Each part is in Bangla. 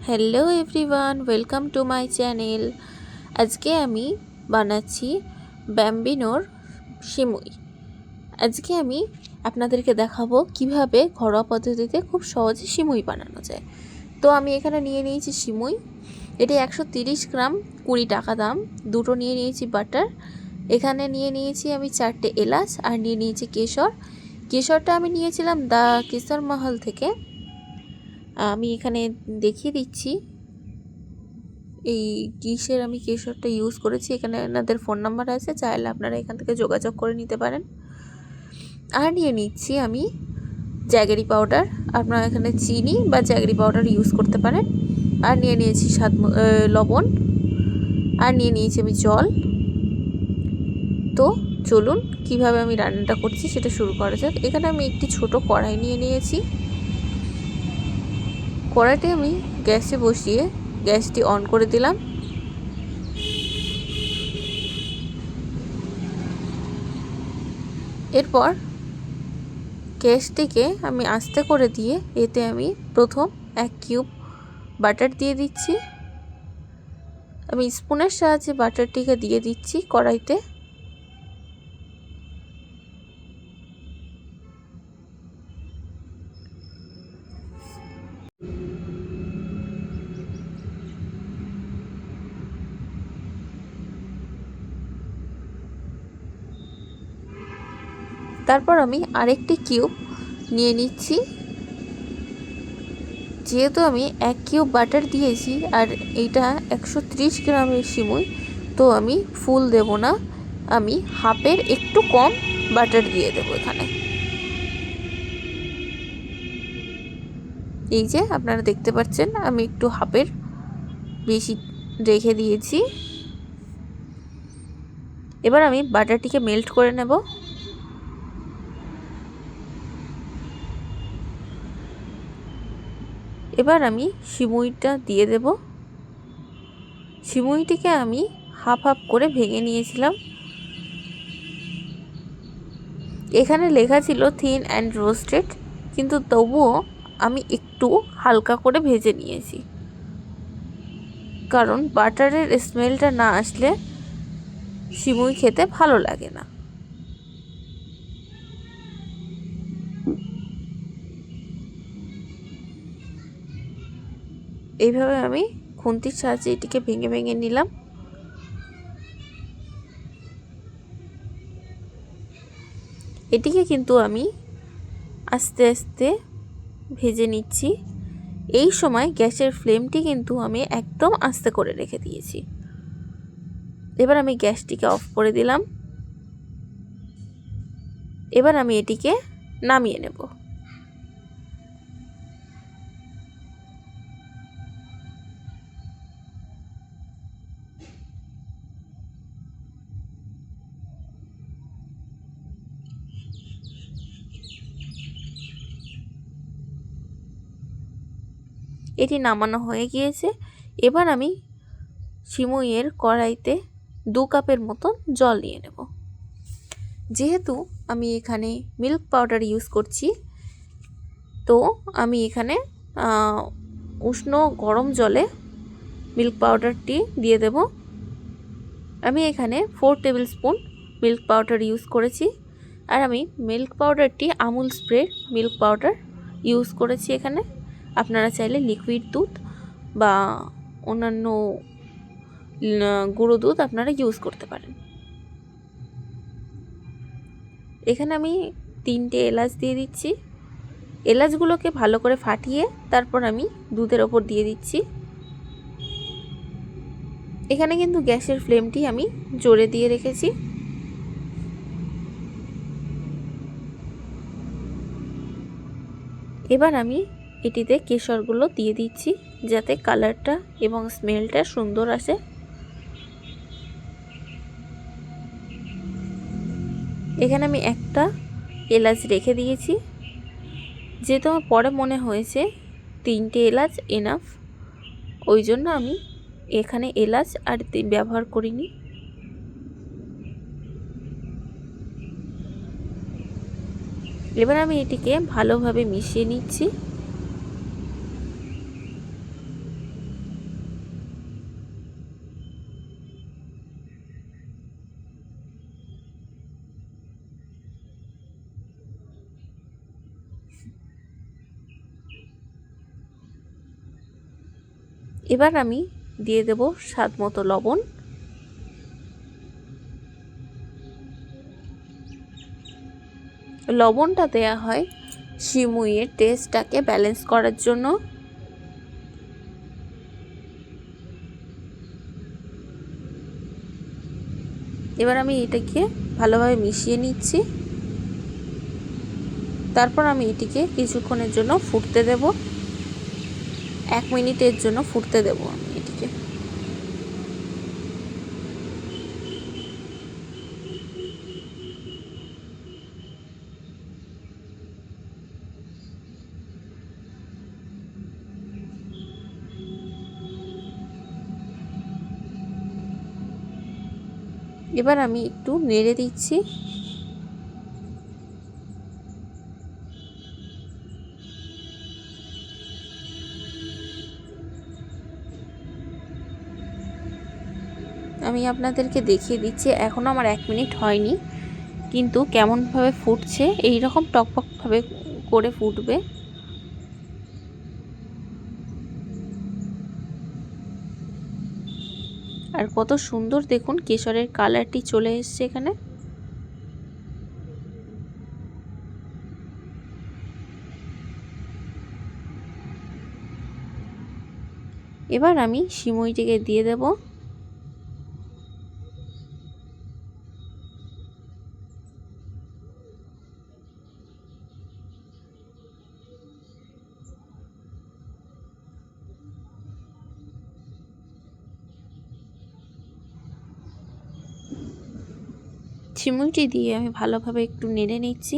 Hello everyone, welcome to my channel. আজকে আমি বানাচ্ছি ব্যাম্বিনোর সিমুই। আজকে আমি আপনাদেরকে দেখাবো কিভাবে ঘরোয়া পদ্ধতিতে খুব সহজে সিমুই বানানো যায়। তো আমি এখানে নিয়ে নিয়েছি সিমুই। এটি 130 গ্রাম, 20 টাকা দাম। দুটো নিয়ে নিয়েছি বাটার। এখানে নিয়ে নিয়েছি আমি 4টে এলাচ আর নিয়ে নিয়েছি কেশর। কেশরটা আমি নিয়েছিলাম দা কেশর মহল থেকে। আমি এখানে দেখিয়ে দিচ্ছি এই কিসের আমি কেশরটা ইউজ করেছি। এখানে এনাদের ফোন নাম্বার আছে, চাইলে আপনারা এখান থেকে যোগাযোগ করে নিতে পারেন। আর নিয়ে নিচ্ছি আমি জ্যাগেরি পাউডার। আপনারা এখানে চিনি বা জ্যাগেরি পাউডার ইউজ করতে পারেন। আর নিয়ে নিয়েছি লবণ। আর নিয়ে নিয়েছি আমি জল। তো চলুন কিভাবে আমি রান্নাটা করছি সেটা শুরু করা যাক। এখানে আমি একটি ছোট কড়াই নিয়ে নিয়েছি। কড়াইটি আমি গ্যাসে বসিয়ে গ্যাসটি অন করে দিলাম। এরপর গ্যাসটিকে আমি আস্তে করে দিয়ে এতে আমি প্রথম 1 কিউব বাটার দিয়ে দিচ্ছি। আমি স্পুনের সাহায্যে বাটারটিকে দিয়ে দিচ্ছি কড়াইতে। তারপর আমি আরেকটি কিউব নিয়ে নিচ্ছি। যেহেতু আমি 1 কিউব বাটার দিয়েছি আর এইটা 130 গ্রামের সিমুই, তো আমি ফুল দেব না, আমি হাফের একটু কম বাটার দিয়ে দেবো এখানে। এই যে আপনারা দেখতে পাচ্ছেন আমি একটু হাফের বেশি রেখে দিয়েছি। এবার আমি বাটারটিকে মেল্ট করে নেব। এবার আমি সিমুইটা দিয়ে দেব। সিমুইটিকে আমি হাফ হাফ করে ভেঙে নিয়েছিলাম। এখানে লেখা ছিল থিন অ্যান্ড রোস্টেড, কিন্তু তবুও আমি একটু হালকা করে ভেজে নিয়েছি, কারণ বাটারের স্মেলটা না আসলে সিমুই খেতে ভালো লাগে না। এইভাবে আমি খুন্তির সাহায্যে এটিকে ভেঙে ভেঙে নিলাম। এটিকে কিন্তু আমি আস্তে আস্তে ভেজে নিচ্ছি। এই সময় গ্যাসের ফ্লেমটি কিন্তু আমি একদম আস্তে করে রেখে দিয়েছি। এবার আমি গ্যাসটিকে অফ করে দিলাম। এবার আমি এটিকে নামিয়ে নেব। এটি নামানো হয়ে গিয়েছে। এবার আমি সিমুইয়ের কড়াইতে 2 কাপের মতন জল নিয়ে নেব। যেহেতু আমি এখানে মিল্ক পাউডার ইউজ করছি, তো আমি এখানে উষ্ণ গরম জলে মিল্ক পাউডারটি দিয়ে দেব। আমি এখানে 4 table spoon milk powder use করেছি। আর আমি মিল্ক পাউডারটি Amul spray milk powder use করেছি এখানে। আপনারা চাইলে লিকুইড দুধ বা অন্যান্য গুঁড়ো দুধ আপনারা ইউজ করতে পারেন। এখানে আমি 3টে এলাচ দিয়ে দিচ্ছি। এলাচগুলোকে ভালো করে ফাটিয়ে তারপর আমি দুধের ওপর দিয়ে দিচ্ছি। এখানে কিন্তু গ্যাসের ফ্লেমটি আমি জোরে দিয়ে রেখেছি। এবার আমি এটিতে কেশরগুলো দিয়ে দিচ্ছি যাতে কালারটা এবং স্মেলটা সুন্দর আসে। এখানে আমি একটা এলাচ রেখে দিয়েছি, যেহেতু আমার পরে মনে হয়েছে 3টে এলাচ এনাফ, ওই জন্য আমি এখানে এলাচ আর ব্যবহার করিনি। এবার আমি এটিকে ভালোভাবে মিশিয়ে নিচ্ছি। এবার আমি দিয়ে দেব স্বাদ মতো লবণ। লবণটা দেয়া হয় সিমুইয়ের টেস্টটাকে ব্যালেন্স করার জন্য। এবার আমি এটাকে ভালোভাবে মিশিয়ে নিচ্ছি। তারপর আমি এটিকে কিছুক্ষণের জন্য ফুটতে দেব। 1 মিনিটের জন্য ফুটতে দেব আমি এটিকে। এবার আমি একটু নেড়ে দিচ্ছি। আমি আপনাদেরকে দেখিয়ে দিচ্ছি, এখনও আমার 1 মিনিট হয়নি, কিন্তু কেমনভাবে ফুটছে, এই রকম টকবকভাবে করে ফুটবে। আর কত সুন্দর দেখুন কেশরের কালারটি চলে এসছে এখানে। এবার আমি সিমুইটিকে দিয়ে দেব। সিমুইটি দিয়ে আমি ভালোভাবে একটু নেড়ে নিচ্ছি।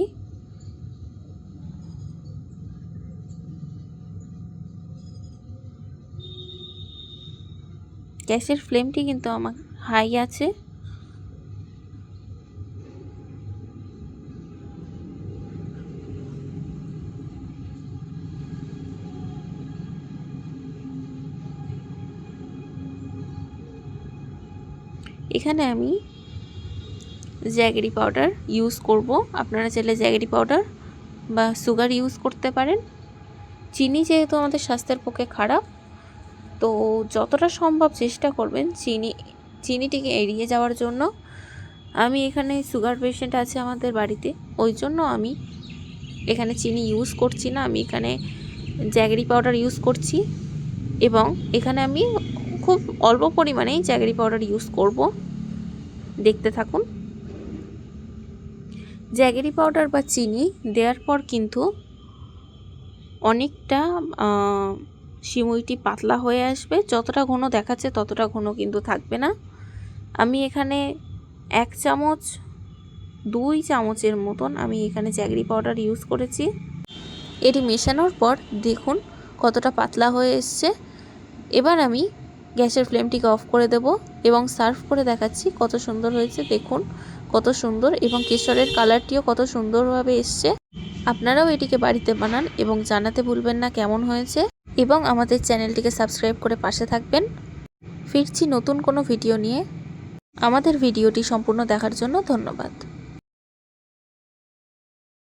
গ্যাসের ফ্লেমটি কিন্তু আমার হাই আছে। এখানে আমি জ্যাগেরি পাউডার ইউজ করব। আপনারা চাইলে জ্যাগেরি পাউডার বা সুগার ইউজ করতে পারেন। চিনি যেহেতু আমাদের স্বাস্থ্যের পক্ষে খারাপ, তো যতটা সম্ভব চেষ্টা করবেন চিনিটিকে এড়িয়ে যাওয়ার জন্য। আমি এখানে সুগার পেশেন্ট আছে আমাদের বাড়িতে, ওই জন্য আমি এখানে চিনি ইউজ করছি না। আমি এখানে জ্যাগেরি পাউডার ইউজ করছি এবং এখানে আমি খুব অল্প পরিমাণেই জ্যাগেরি পাউডার ইউজ করব। দেখতে থাকুন। জ্যাগেরি পাউডার বা চিনি দেওয়ার পর কিন্তু অনেকটা সিমুইটি পাতলা হয়ে আসবে। যতটা ঘন দেখাচ্ছে ততটা ঘন কিন্তু থাকবে না। আমি এখানে 1 চামচ 2 চামচের মতন আমি এখানে জ্যাগেরি পাউডার ইউজ করেছি। এটি মেশানোর পর দেখুন কতটা পাতলা হয়ে এসছে। এবার আমি গ্যাসের ফ্লেমটিকে অফ করে দেব এবং সার্ভ করে দেখাচ্ছি কত সুন্দর হয়েছে। দেখুন কত সুন্দর, এবং কেশরের কালারটিও কত সুন্দরভাবে এসছে। আপনারাও এটিকে বাড়িতে বানান এবং জানাতে ভুলবেন না কেমন হয়েছে, এবং আমাদের চ্যানেলটিকে সাবস্ক্রাইব করে পাশে থাকবেন। ফিরছি নতুন কোনো ভিডিও নিয়ে। আমাদের ভিডিওটি সম্পূর্ণ দেখার জন্য ধন্যবাদ।